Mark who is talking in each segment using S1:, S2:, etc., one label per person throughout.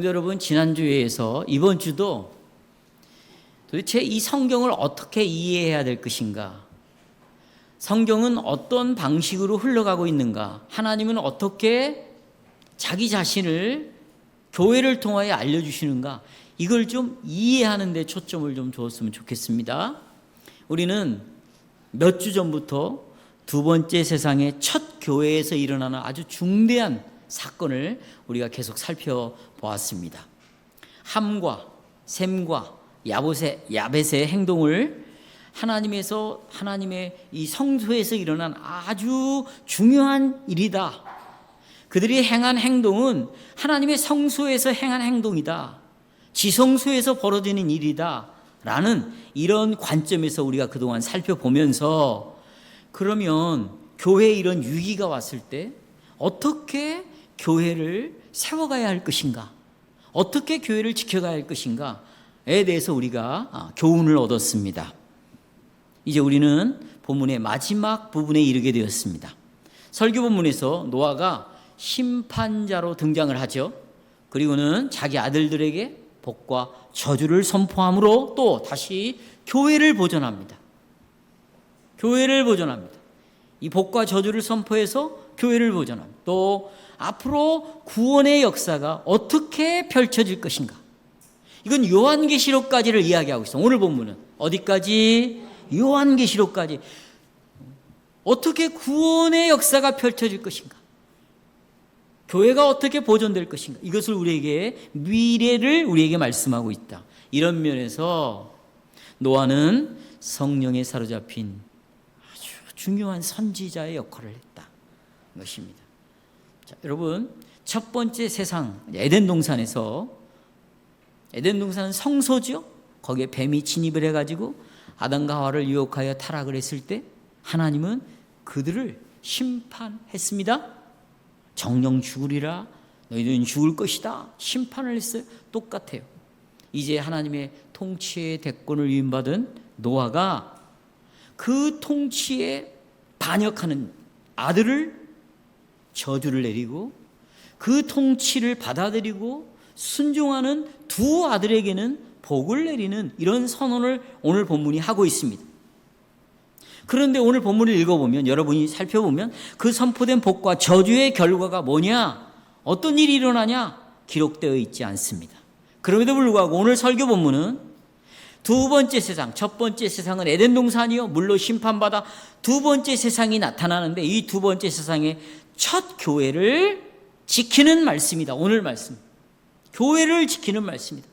S1: 여러분, 지난주에서 이번 주도 도대체 이 성경을 어떻게 이해해야 될 것인가? 성경은 어떤 방식으로 흘러가고 있는가? 하나님은 어떻게 자기 자신을 교회를 통하여 알려주시는가? 이걸 좀 이해하는 데 초점을 좀 두었으면 좋겠습니다. 우리는 몇 주 전부터 두 번째 세상의 첫 교회에서 일어나는 아주 중대한 사건을 우리가 계속 살펴보았습니다. 함과 셈과 야벳의 행동을 하나님의 이 성소에서 일어난 아주 중요한 일이다. 그들이 행한 행동은 하나님의 성소에서 행한 행동이다. 지성소에서 벌어지는 일이다. 라는 이런 관점에서 우리가 그동안 살펴보면서, 그러면 교회에 이런 위기가 왔을 때 어떻게 교회를 세워가야 할 것인가, 어떻게 교회를 지켜가야 할 것인가에 대해서 우리가 교훈을 얻었습니다. 이제 우리는 본문의 마지막 부분에 이르게 되었습니다. 설교 본문에서 노아가 심판자로 등장을 하죠. 그리고는 자기 아들들에게 복과 저주를 선포함으로 또 다시 교회를 보존합니다. 교회를 보존합니다. 이 복과 저주를 선포해서 교회를 보존합니다. 또 앞으로 구원의 역사가 어떻게 펼쳐질 것인가, 이건 요한계시록까지를 이야기하고 있어요. 오늘 본문은 어디까지? 요한계시록까지. 어떻게 구원의 역사가 펼쳐질 것인가, 교회가 어떻게 보존될 것인가, 이것을 우리에게, 미래를 우리에게 말씀하고 있다. 이런 면에서 노아는 성령에 사로잡힌 아주 중요한 선지자의 역할을 했다, 것입니다. 자, 여러분, 첫 번째 세상 에덴 동산은 성소죠. 거기에 뱀이 진입을 해가지고 아담과 하와를 유혹하여 타락을 했을 때 하나님은 그들을 심판했습니다. 정령 죽으리라, 너희들은 죽을 것이다, 심판을 했어요. 똑같아요. 이제 하나님의 통치의 대권을 위임받은 노아가 그 통치에 반역하는 아들을 저주를 내리고, 그 통치를 받아들이고 순종하는 두 아들에게는 복을 내리는 이런 선언을 오늘 본문이 하고 있습니다. 그런데 오늘 본문을 읽어보면, 여러분이 살펴보면 그 선포된 복과 저주의 결과가 뭐냐, 어떤 일이 일어나냐 기록되어 있지 않습니다. 그럼에도 불구하고 오늘 설교 본문은 두 번째 세상, 첫 번째 세상은 에덴 동산이요, 물로 심판받아 두 번째 세상이 나타나는데, 이 두 번째 세상의 첫 교회를 지키는 말씀이다. 오늘 말씀, 교회를 지키는 말씀이다.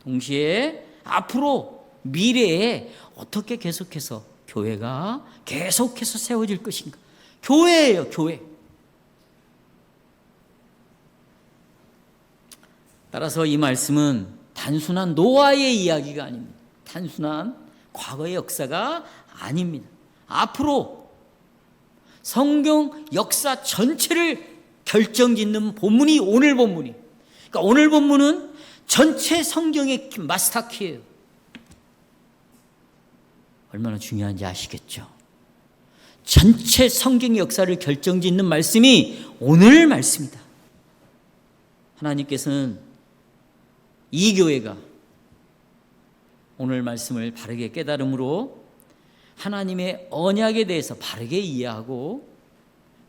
S1: 동시에 앞으로 미래에 어떻게 계속해서 교회가 계속해서 세워질 것인가, 교회예요, 교회. 따라서 이 말씀은 단순한 노아의 이야기가 아닙니다. 단순한 과거의 역사가 아닙니다. 앞으로 성경 역사 전체를 결정짓는 본문이 오늘 본문이에요. 그러니까 오늘 본문은 전체 성경의 마스터키예요. 얼마나 중요한지 아시겠죠? 전체 성경의 역사를 결정짓는 말씀이 오늘 말씀이다. 하나님께서는 이 교회가 오늘 말씀을 바르게 깨달음으로 하나님의 언약에 대해서 바르게 이해하고,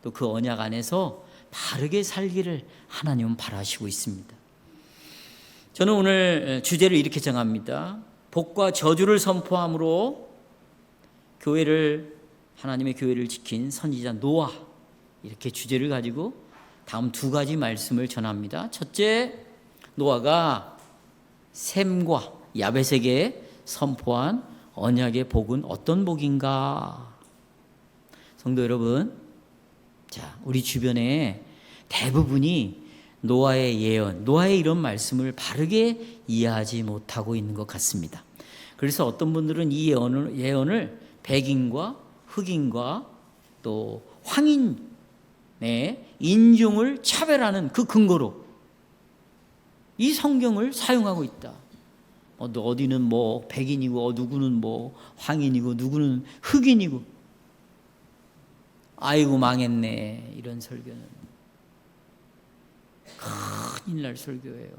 S1: 또 그 언약 안에서 바르게 살기를 하나님은 바라시고 있습니다. 저는 오늘 주제를 이렇게 정합니다. 복과 저주를 선포함으로 하나님의 교회를 지킨 선지자 노아, 이렇게 주제를 가지고 다음 두 가지 말씀을 전합니다. 첫째, 노아가 셈과 야벳에게 선포한 언약의 복은 어떤 복인가? 성도 여러분, 자, 우리 주변에 대부분이 노아의 예언, 노아의 이런 말씀을 바르게 이해하지 못하고 있는 것 같습니다. 그래서 어떤 분들은 이 예언을 백인과 흑인과 또 황인의 인종을 차별하는 그 근거로 이 성경을 사용하고 있다. 어디는 뭐 백인이고, 누구는 뭐 황인이고, 누구는 흑인이고, 아이고 망했네, 이런 설교는 큰일 날 설교예요.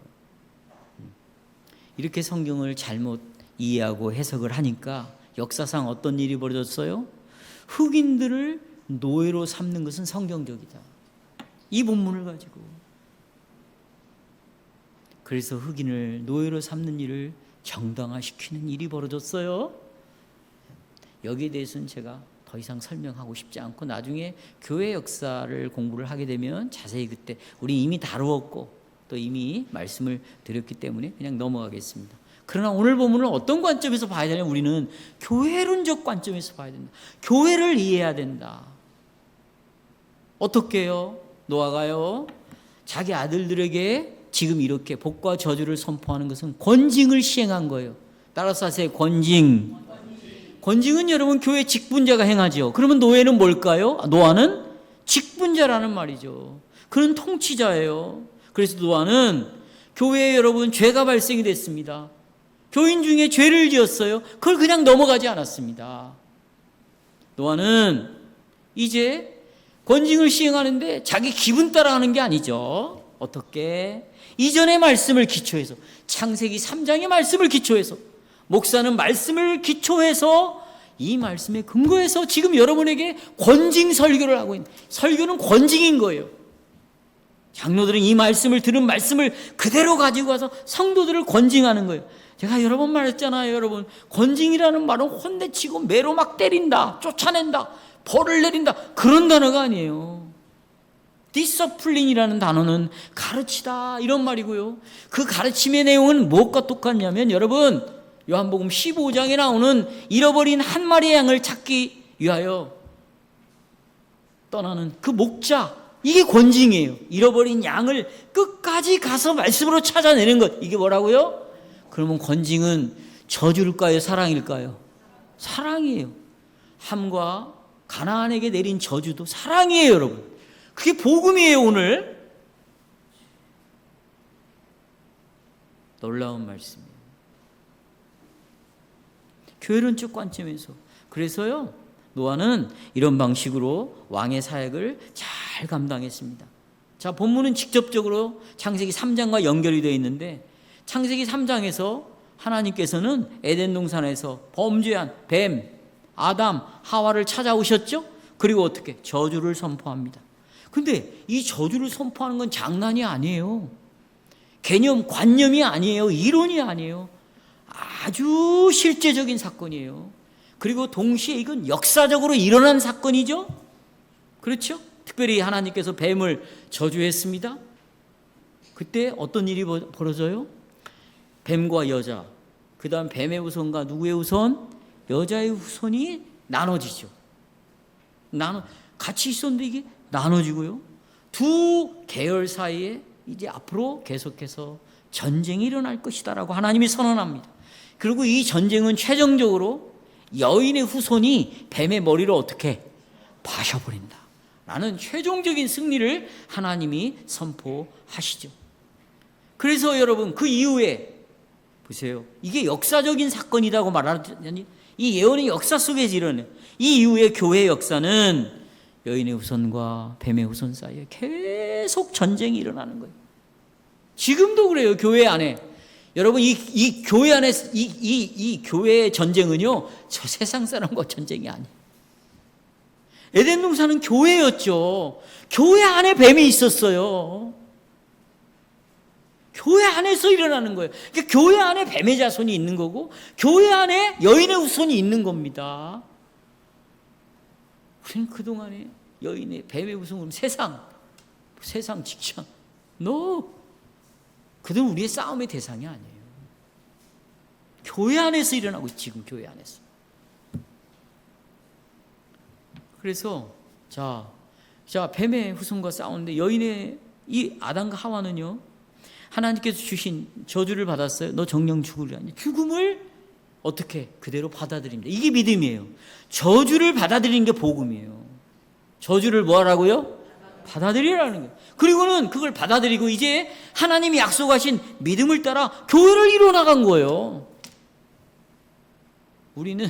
S1: 이렇게 성경을 잘못 이해하고 해석을 하니까 역사상 어떤 일이 벌어졌어요? 흑인들을 노예로 삼는 것은 성경적이다. 이 본문을 가지고. 그래서 흑인을 노예로 삼는 일을 정당화시키는 일이 벌어졌어요. 여기에 대해서는 제가 더 이상 설명하고 싶지 않고 나중에 교회 역사를 공부를 하게 되면 자세히 그때 우리 이미 다루었고 또 이미 말씀을 드렸기 때문에 그냥 넘어가겠습니다. 그러나 오늘 본문을 어떤 관점에서 봐야 되냐면 우리는 교회론적 관점에서 봐야 된다. 교회를 이해해야 된다. 어떻게 해요? 노아가요 자기 아들들에게 지금 이렇게 복과 저주를 선포하는 것은 권징을 시행한 거예요. 따라서 하세요. 권징. 권징은 여러분 교회 직분자가 행하죠. 그러면 노예는 뭘까요? 노아는 직분자라는 말이죠. 그는 통치자예요. 그래서 노아는 교회에 여러분 죄가 발생이 됐습니다. 교인 중에 죄를 지었어요. 그걸 그냥 넘어가지 않았습니다. 노아는 이제 권징을 시행하는데 자기 기분 따라 하는 게 아니죠. 어떻게? 이전의 말씀을 기초해서 창세기 3장의 말씀을 기초해서 목사는 말씀을 기초해서 이 말씀에 근거해서 지금 여러분에게 권징 설교를 하고 있는 설교는 권징인 거예요. 장로들은 이 말씀을 들은 말씀을 그대로 가지고 와서 성도들을 권징하는 거예요. 제가 여러 번 말했잖아요. 여러분 권징이라는 말은 혼내치고 매로 막 때린다, 쫓아낸다, 벌을 내린다 그런 단어가 아니에요. 디서플린이라는 단어는 가르치다 이런 말이고요. 그 가르침의 내용은 무엇과 똑같냐면 여러분 요한복음 15장에 나오는 잃어버린 한 마리의 양을 찾기 위하여 떠나는 그 목자, 이게 권징이에요. 잃어버린 양을 끝까지 가서 말씀으로 찾아내는 것, 이게 뭐라고요? 그러면 권징은 저주일까요? 사랑일까요? 사랑이에요. 함과 가나안에게 내린 저주도 사랑이에요. 여러분 그게 복음이에요. 오늘 놀라운 말씀이에요. 교회론적 관점에서. 그래서요 노아는 이런 방식으로 왕의 사역을 잘 감당했습니다. 자, 본문은 직접적으로 창세기 3장과 연결이 되어 있는데 창세기 3장에서 하나님께서는 에덴 동산에서 범죄한 뱀, 아담, 하와를 찾아오셨죠. 그리고 어떻게? 저주를 선포합니다. 근데 이 저주를 선포하는 건 장난이 아니에요. 개념, 관념이 아니에요. 이론이 아니에요. 아주 실제적인 사건이에요. 그리고 동시에 이건 역사적으로 일어난 사건이죠. 그렇죠? 특별히 하나님께서 뱀을 저주했습니다. 그때 어떤 일이 벌어져요? 뱀과 여자, 그 다음 뱀의 후손과 누구의 후손? 여자의 후손이 나눠지죠. 같이 있었는데 이게 나눠지고요. 두 계열 사이에 이제 앞으로 계속해서 전쟁이 일어날 것이다라고 하나님이 선언합니다. 그리고 이 전쟁은 최종적으로 여인의 후손이 뱀의 머리를 어떻게 파셔버린다 라는 최종적인 승리를 하나님이 선포하시죠. 그래서 여러분 그 이후에 보세요. 이게 역사적인 사건이라고 말하니 이 예언의 역사 속에서 일어나는 이 이후에 교회의 역사는 여인의 후손과 뱀의 후손 사이에 계속 전쟁이 일어나는 거예요. 지금도 그래요. 교회 안에. 여러분 이 교회 안에 이 교회의 전쟁은요 저 세상 사람과 전쟁이 아니에요. 에덴 동산은 교회였죠. 교회 안에 뱀이 있었어요. 교회 안에서 일어나는 거예요. 그러니까 교회 안에 뱀의 자손이 있는 거고 교회 안에 여인의 후손이 있는 겁니다. 우리는 그동안에 여인의 뱀의 후손은 세상 직장 그들은 우리의 싸움의 대상이 아니에요. 교회 안에서 일어나고 지금 교회 안에서. 그래서 자 뱀의 후손과 싸우는데 여인의 이 아담과 하와는요 하나님께서 주신 저주를 받았어요. 너 정령 죽으리라. 죽음을 어떻게 그대로 받아들입니다. 이게 믿음이에요. 저주를 받아들이는 게 복음이에요. 저주를 뭐 하라고요? 받아들이라는 거예요. 그리고는 그걸 받아들이고 이제 하나님이 약속하신 믿음을 따라 교회를 이뤄나간 거예요. 우리는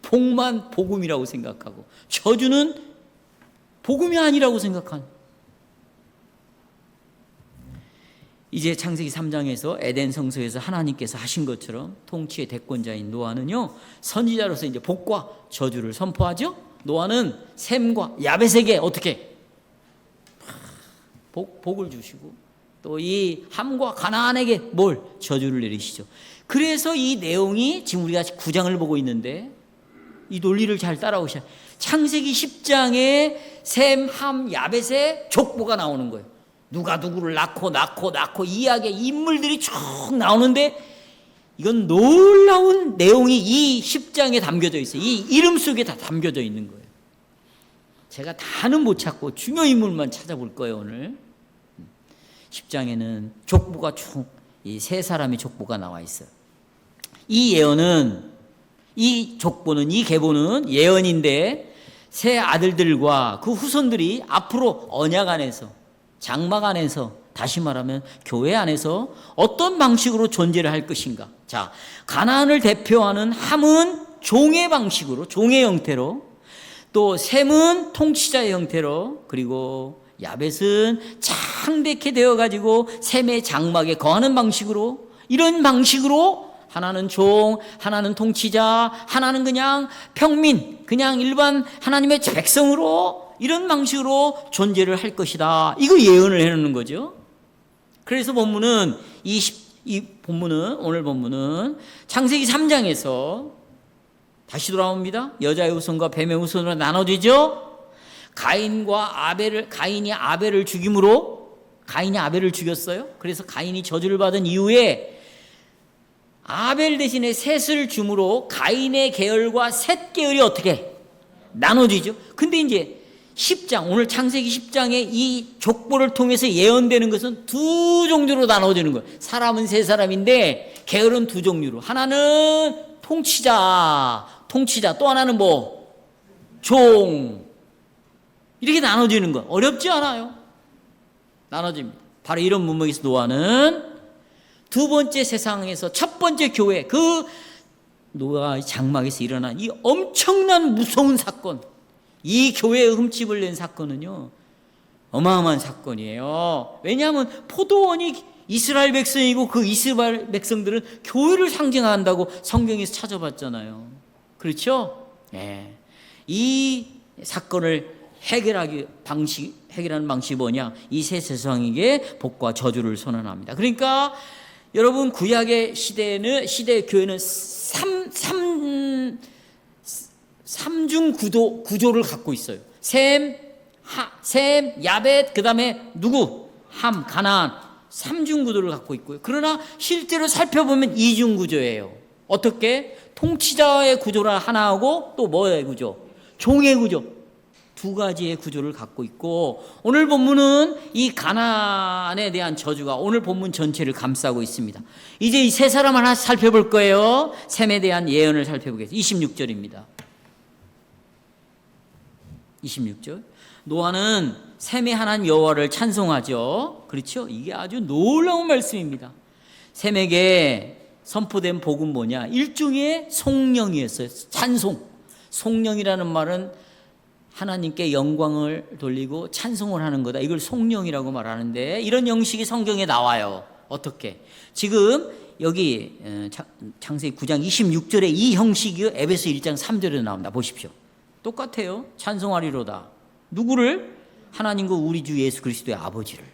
S1: 복만 복음이라고 생각하고 저주는 복음이 아니라고 생각한. 이제 창세기 3장에서 에덴 성소에서 하나님께서 하신 것처럼 통치의 대권자인 노아는요, 선지자로서 이제 복과 저주를 선포하죠. 노아는 셈과 야벳에게 어떻게 복을 주시고 또 이 함과 가나안에게 뭘 저주를 내리시죠. 그래서 이 내용이 지금 우리가 9장을 보고 있는데 이 논리를 잘 따라오셔야. 창세기 10장에 셈, 함, 야벳의 족보가 나오는 거예요. 누가 누구를 낳고 이야기의 인물들이 쭉 나오는데 이건 놀라운 내용이 이 10장에 담겨져 있어요. 이 이름 속에 다 담겨져 있는 거예요. 제가 다는 못 찾고 중요 인물만 찾아볼 거예요. 오늘 10장에는 족보가 쭉 이 세 사람의 족보가 나와 있어요. 이 예언은, 이 족보는, 이 계보는 예언인데 세 아들들과 그 후손들이 앞으로 언약 안에서, 장막 안에서, 다시 말하면 교회 안에서 어떤 방식으로 존재를 할 것인가. 자, 가나안을 대표하는 함은 종의 방식으로, 종의 형태로, 또 셈은 통치자의 형태로, 그리고 야벳은 창백해 되어가지고 셈의 장막에 거하는 방식으로, 이런 방식으로 하나는 종, 하나는 통치자, 하나는 그냥 평민, 그냥 일반 하나님의 백성으로 이런 방식으로 존재를 할 것이다. 이거 예언을 해놓는 거죠. 그래서 본문은 오늘 본문은 창세기 3장에서 다시 돌아옵니다. 여자의 후손과 뱀의 후손으로 나눠지죠. 가인이 아벨을 죽임으로, 가인이 아벨을 죽였어요. 그래서 가인이 저주를 받은 이후에 아벨 대신에 셋을 줌으로 가인의 계열과 셋 계열이 어떻게 나눠지죠. 근데 이제 10장, 오늘 창세기 10장의 이 족보를 통해서 예언되는 것은 두 종류로 나눠지는 거예요. 사람은 세 사람인데 계열은 두 종류로. 하나는 통치자, 또 하나는 뭐? 종. 이렇게 나눠지는 거 어렵지 않아요. 나눠집니다. 바로 이런 문맥에서 노아는 두 번째 세상에서 첫 번째 교회, 그 노아의 장막에서 일어난 이 엄청난 무서운 사건, 이 교회에 흠집을 낸 사건은요 어마어마한 사건이에요. 왜냐하면 포도원이 이스라엘 백성이고 그 이스라엘 백성들은 교회를 상징한다고 성경에서 찾아봤잖아요. 그렇죠? 네. 이 사건을 해결하는 방식이 뭐냐? 이 새 세상에게 복과 저주를 선언합니다. 그러니까 여러분 구약의 시대의 교회는 삼중 구조를 갖고 있어요. 셈, 야벳, 그 다음에 누구? 함, 가나안. 삼중 구조를 갖고 있고요. 그러나 실제로 살펴보면 이중 구조예요. 어떻게? 통치자의 구조라 하나하고 또 뭐의 구조? 종의 구조. 두 가지의 구조를 갖고 있고, 오늘 본문은 이 가나안에 대한 저주가 오늘 본문 전체를 감싸고 있습니다. 이제 이 세 사람 하나 살펴볼 거예요. 셈에 대한 예언을 살펴보겠습니다. 26절입니다. 26절. 노아는 셈의 하나님 여호와를 찬송하죠. 그렇죠? 이게 아주 놀라운 말씀입니다. 셈에게 선포된 복은 뭐냐? 일종의 송령이었어요. 찬송. 송령이라는 말은 하나님께 영광을 돌리고 찬송을 하는 거다. 이걸 송령이라고 말하는데 이런 형식이 성경에 나와요. 어떻게? 지금 여기 창세기 9장 26절에 이 형식이 에베소 1장 3절에 나옵니다. 보십시오. 똑같아요. 찬송하리로다. 누구를? 하나님과 우리 주 예수 그리스도의 아버지를.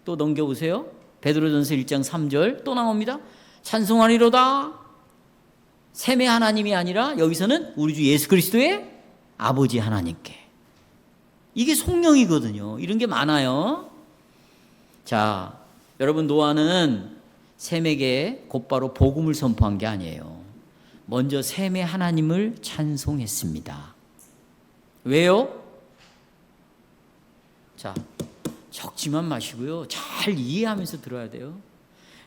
S1: 또 넘겨보세요. 베드로전서 1장 3절 또 나옵니다. 찬송하리로다. 셈의 하나님이 아니라 여기서는 우리 주 예수 그리스도의 아버지 하나님께. 이게 송령이거든요. 이런 게 많아요. 자, 여러분 노아는 셈에게 곧바로 복음을 선포한 게 아니에요. 먼저 셈의 하나님을 찬송했습니다. 왜요? 자, 적지만 마시고요. 잘 이해하면서 들어야 돼요.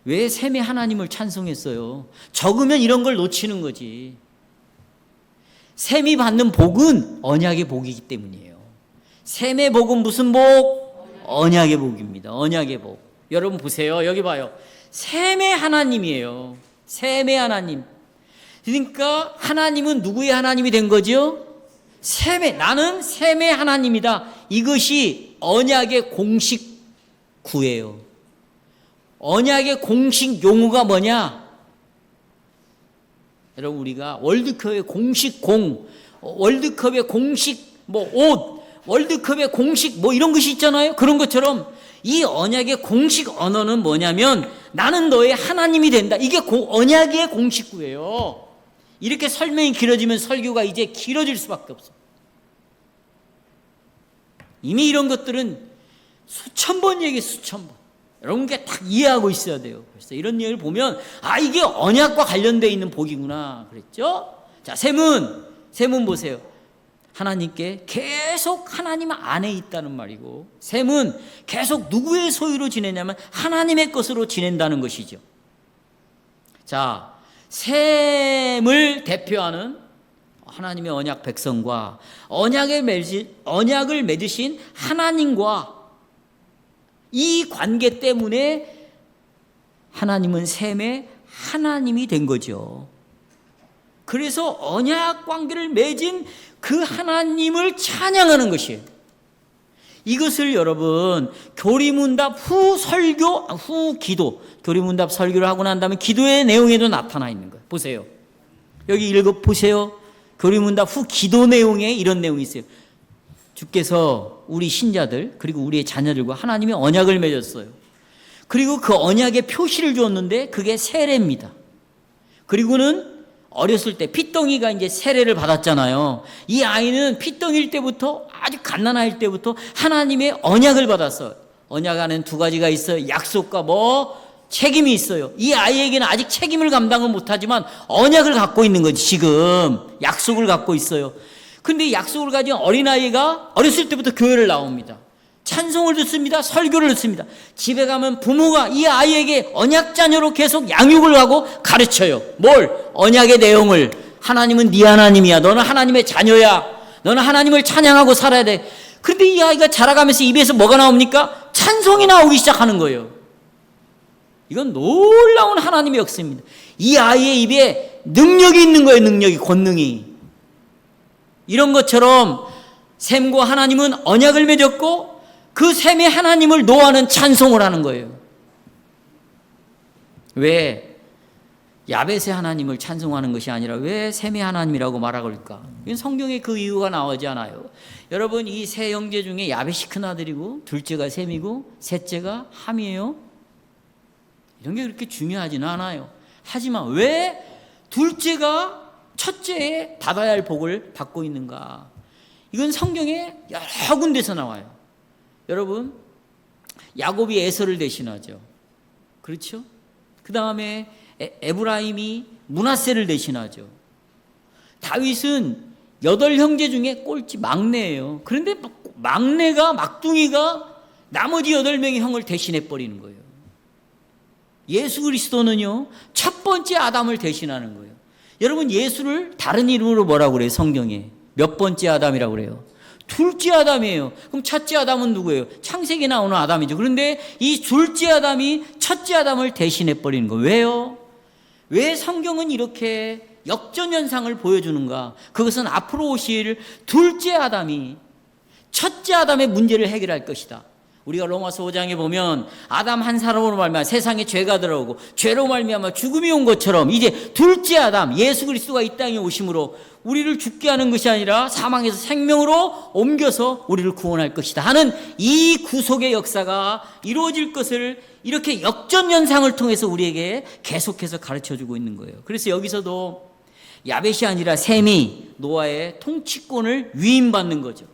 S1: 왜 셈의 하나님을 찬송했어요? 적으면 이런 걸 놓치는 거지. 셈이 받는 복은 언약의 복이기 때문이에요. 셈의 복은 무슨 복? 언약의 복입니다. 언약의 복. 여러분 보세요. 여기 봐요. 셈의 하나님이에요. 셈의 하나님. 그러니까 하나님은 누구의 하나님이 된 거죠? 나는 셈의 하나님이다. 이것이 언약의 공식 구예요. 언약의 공식 용어가 뭐냐? 여러분, 우리가 월드컵의 공식 월드컵의 공식 옷, 월드컵의 공식 이런 것이 있잖아요. 그런 것처럼 이 언약의 공식 언어는 뭐냐면 나는 너의 하나님이 된다. 이게 언약의 공식구예요. 이렇게 설명이 길어지면 설교가 이제 길어질 수밖에 없어요. 이미 이런 것들은 수천 번 여러분께 딱 이해하고 있어야 돼요. 그래서 이런 얘기를 보면 이게 언약과 관련되어 있는 복이구나 그랬죠. 자, 셈은 보세요. 하나님께 계속 하나님 안에 있다는 말이고, 셈은 계속 누구의 소유로 지내냐면 하나님의 것으로 지낸다는 것이죠. 자, 셈을 대표하는 하나님의 언약 백성과 언약을 맺으신 하나님과 이 관계 때문에 하나님은 셈의 하나님이 된 거죠. 그래서 언약 관계를 맺은 그 하나님을 찬양하는 것이에요. 이것을 여러분 교리문답 후 기도, 교리문답 설교를 하고 난 다음에 기도의 내용에도 나타나 있는 거예요. 보세요. 여기 읽어보세요. 교리문답 후 기도 내용에 이런 내용이 있어요. 주께서 우리 신자들 그리고 우리의 자녀들과 하나님의 언약을 맺었어요. 그리고 그 언약의 표시를 주었는데 그게 세례입니다. 그리고는 어렸을 때 핏덩이가 이제 세례를 받았잖아요. 이 아이는 핏덩이일 때부터 아주 갓난아이일 때부터 하나님의 언약을 받았어요. 언약 안에는 두 가지가 있어요. 약속과 책임이 있어요. 이 아이에게는 아직 책임을 감당은 못하지만 언약을 갖고 있는 거지. 지금 약속을 갖고 있어요. 근데 약속을 가진 어린아이가 어렸을 때부터 교회를 나옵니다. 찬송을 듣습니다. 설교를 듣습니다. 집에 가면 부모가 이 아이에게 언약 자녀로 계속 양육을 하고 가르쳐요. 언약의 내용을. 하나님은 네 하나님이야. 너는 하나님의 자녀야. 너는 하나님을 찬양하고 살아야 돼. 그런데 이 아이가 자라가면서 입에서 뭐가 나옵니까? 찬송이 나오기 시작하는 거예요. 이건 놀라운 하나님의 역사입니다. 이 아이의 입에 능력이 있는 거예요. 권능이. 이런 것처럼 셈과 하나님은 언약을 맺었고 그 셈의 하나님을 노아는 찬송을 하는 거예요. 왜 야벳의 하나님을 찬송하는 것이 아니라 왜 셈의 하나님이라고 말하고 있을까? 이건 성경에 그 이유가 나오지 않아요. 여러분, 이 세 형제 중에 야벳이 큰아들이고 둘째가 셈이고 셋째가 함이에요. 이런 게 그렇게 중요하지는 않아요. 하지만 왜 둘째가 첫째에 받아야 할 복을 받고 있는가? 이건 성경에 여러 군데서 나와요. 여러분, 야곱이 에서를 대신하죠. 그렇죠? 그 다음에 에브라임이 므낫세를 대신하죠. 다윗은 8형제 중에 꼴찌 막내예요. 그런데 막둥이가 나머지 8명의 형을 대신해 버리는 거예요. 예수 그리스도는요, 첫 번째 아담을 대신하는 거예요. 여러분, 예수를 다른 이름으로 뭐라고 그래요? 성경에 몇 번째 아담이라고 그래요? 둘째 아담이에요. 그럼 첫째 아담은 누구예요? 창세기에 나오는 아담이죠. 그런데 이 둘째 아담이 첫째 아담을 대신해 버리는 거예요. 왜요? 왜 성경은 이렇게 역전현상을 보여주는가? 그것은 앞으로 오실 둘째 아담이 첫째 아담의 문제를 해결할 것이다. 우리가 로마서 5장에 보면 아담 한 사람으로 말미암아 세상에 죄가 들어오고 죄로 말미암아 죽음이 온 것처럼 이제 둘째 아담 예수 그리스도가 이 땅에 오심으로 우리를 죽게 하는 것이 아니라 사망에서 생명으로 옮겨서 우리를 구원할 것이다 하는 이 구속의 역사가 이루어질 것을 이렇게 역전연상을 통해서 우리에게 계속해서 가르쳐주고 있는 거예요. 그래서 여기서도 야벳이 아니라 셈이 노아의 통치권을 위임받는 거죠.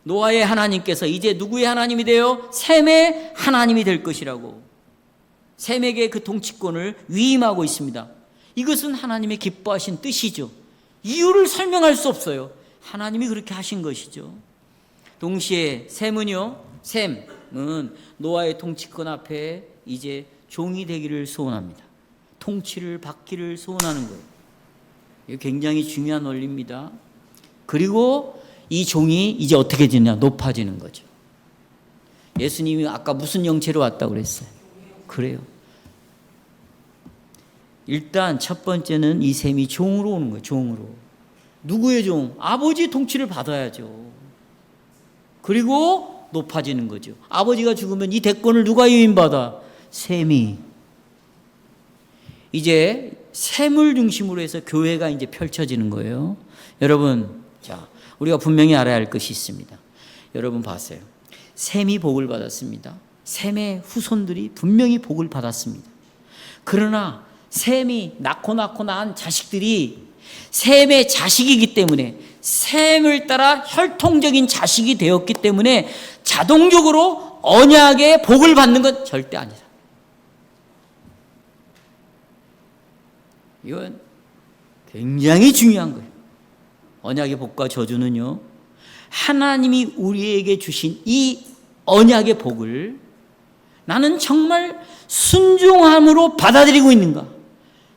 S1: 노아의 하나님께서 이제 누구의 하나님이 되어 셈의 하나님이 될 것이라고 셈에게 그 통치권을 위임하고 있습니다. 이것은 하나님의 기뻐하신 뜻이죠. 이유를 설명할 수 없어요. 하나님이 그렇게 하신 것이죠. 동시에 셈은 노아의 통치권 앞에 이제 종이 되기를 소원합니다. 통치를 받기를 소원하는 거예요. 이게 굉장히 중요한 원리입니다. 그리고 이 종이 이제 어떻게 되냐? 높아지는 거죠. 예수님이 아까 무슨 형체로 왔다고 그랬어요? 그래요. 일단 첫 번째는 이 셈이 종으로 오는 거예요. 종으로. 누구의 종? 아버지의 통치를 받아야죠. 그리고 높아지는 거죠. 아버지가 죽으면 이 대권을 누가 위임받아? 셈이. 이제 셈을 중심으로 해서 교회가 이제 펼쳐지는 거예요. 여러분, 자, 우리가 분명히 알아야 할 것이 있습니다. 여러분 봤어요. 셈이 복을 받았습니다. 셈의 후손들이 분명히 복을 받았습니다. 그러나 셈이 낳고 낳은 자식들이 셈의 자식이기 때문에, 셈을 따라 혈통적인 자식이 되었기 때문에 자동적으로 언약의 복을 받는 건 절대 아니다. 이건 굉장히 중요한 거예요. 언약의 복과 저주는요, 하나님이 우리에게 주신 이 언약의 복을 나는 정말 순종함으로 받아들이고 있는가?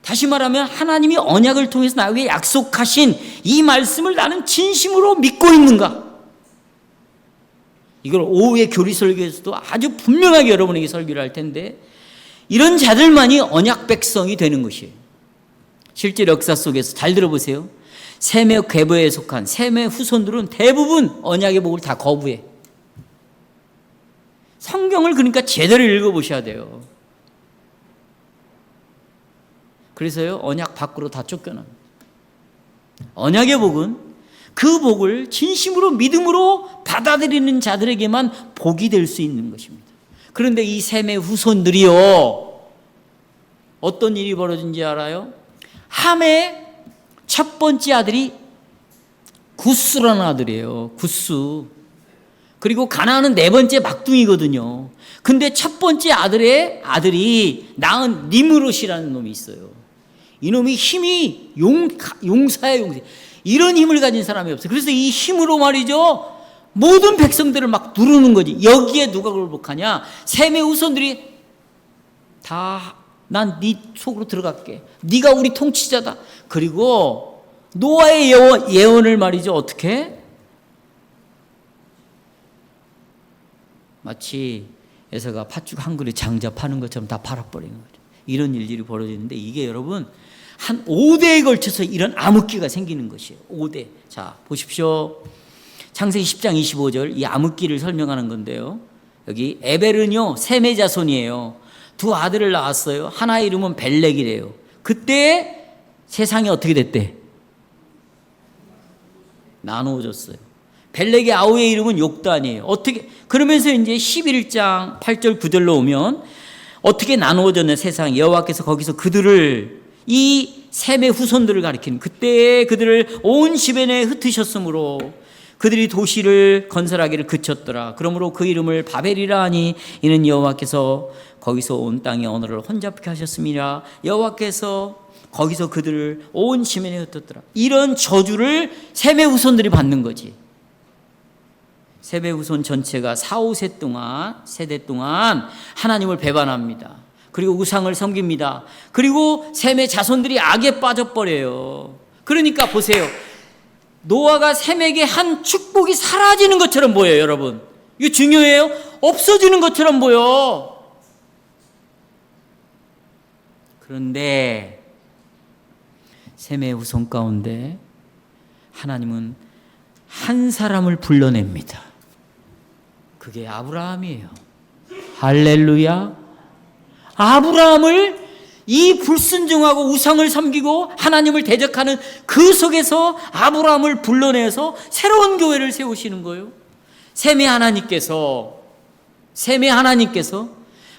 S1: 다시 말하면 하나님이 언약을 통해서 나에게 약속하신 이 말씀을 나는 진심으로 믿고 있는가? 이걸 오후에 교리 설교에서도 아주 분명하게 여러분에게 설교를 할 텐데, 이런 자들만이 언약 백성이 되는 것이에요. 실제 역사 속에서 잘 들어보세요. 셈의 계보에 속한 셈의 후손들은 대부분 언약의 복을 다 거부해. 성경을 그러니까 제대로 읽어보셔야 돼요. 그래서요, 언약 밖으로 다 쫓겨납니다. 언약의 복은 그 복을 진심으로 믿음으로 받아들이는 자들에게만 복이 될 수 있는 것입니다. 그런데 이 셈의 후손들이요, 어떤 일이 벌어진지 알아요? 함의 첫 번째 아들이 구스라는 아들이에요. 구스. 그리고 가나안은 네 번째 막둥이거든요. 근데 첫 번째 아들이 낳은 니므롯이라는 놈이 있어요. 이놈이 힘이 용사예요, 용사. 이런 힘을 가진 사람이 없어요. 그래서 이 힘으로 말이죠, 모든 백성들을 막 누르는 거지. 여기에 누가 굴복하냐? 셈의 후손들이 다 난 네 속으로 들어갈게. 네가 우리 통치자다. 그리고 노아의 예언을 말이죠, 어떻게? 마치 에서가 팥죽 한 그릇 장자파는 것처럼 다 팔아버리는 거죠. 이런 일들이 벌어지는데, 이게 여러분 한 5대에 걸쳐서 이런 암흑기가 생기는 것이에요. 5대. 자, 보십시오. 창세기 10장 25절, 이 암흑기를 설명하는 건데요. 여기 에벨은요, 셈의 자손이에요. 두 아들을 낳았어요. 하나의 이름은 벨렉이래요. 그때 세상이 어떻게 됐대? 나누어졌어요. 벨렉의 아우의 이름은 욕단이에요. 어떻게, 그러면서 이제 11장 8절 9절로 오면 어떻게 나누어졌냐, 세상이. 여호와께서 거기서 그들을, 이 셈의 후손들을 가리키는, 그때 그들을 온 시베네에 흩으셨으므로 그들이 도시를 건설하기를 그쳤더라. 그러므로 그 이름을 바벨이라 하니 이는 여호와께서 거기서 온 땅의 언어를 혼잡케 하셨습니다. 여호와께서 거기서 그들을 온 시베네에 흩었더라. 이런 저주를 셈의 후손들이 받는 거지. 셈의 후손 전체가 4, 5세 세대 동안 하나님을 배반합니다. 그리고 우상을 섬깁니다. 그리고 셈의 자손들이 악에 빠져버려요. 그러니까 보세요. 노아가 셈에게 한 축복이 사라지는 것처럼 보여요, 여러분. 이거 중요해요. 없어지는 것처럼 보여. 그런데 셈의 후손 가운데 하나님은 한 사람을 불러냅니다. 그게 아브라함이에요. 할렐루야. 아브라함을, 이 불순종하고 우상을 섬기고 하나님을 대적하는 그 속에서 아브라함을 불러내서 새로운 교회를 세우시는 거예요. 셈의 하나님께서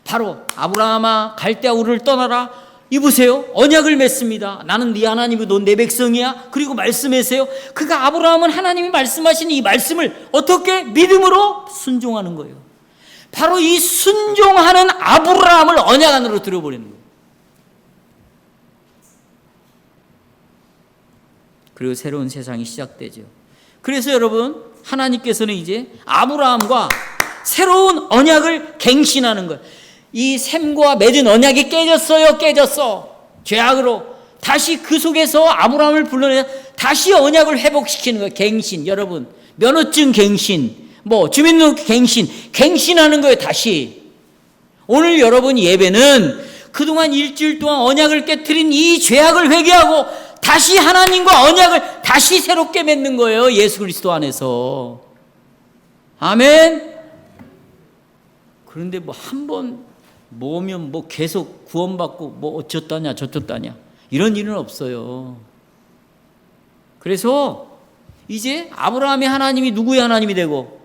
S1: 바로 아브라함아 갈대아 우르를 떠나라. 이보세요, 언약을 맺습니다. 나는 네 하나님이고 넌 내 백성이야. 그리고 말씀하세요. 그가 아브라함은 하나님이 말씀하신 이 말씀을 어떻게? 믿음으로 순종하는 거예요. 바로 이 순종하는 아브라함을 언약 안으로 들어버리는 거예요. 그리고 새로운 세상이 시작되죠. 그래서 여러분, 하나님께서는 이제 아브라함과 새로운 언약을 갱신하는 거예요. 이 셈과 맺은 언약이 깨졌어. 죄악으로. 다시 그 속에서 아브라함을 불러내 다시 언약을 회복시키는 거예요. 갱신. 여러분, 면허증 갱신, 주민등록 갱신하는 거예요. 다시. 오늘 여러분 예배는 그동안 일주일 동안 언약을 깨트린 이 죄악을 회개하고 다시 하나님과 언약을 다시 새롭게 맺는 거예요. 예수 그리스도 안에서. 아멘. 그런데 한 번 뭐면 뭐 계속 구원받고 뭐 어쩌다냐 저쩌다냐 이런 일은 없어요. 그래서 이제 아브라함의 하나님이 누구의 하나님이 되고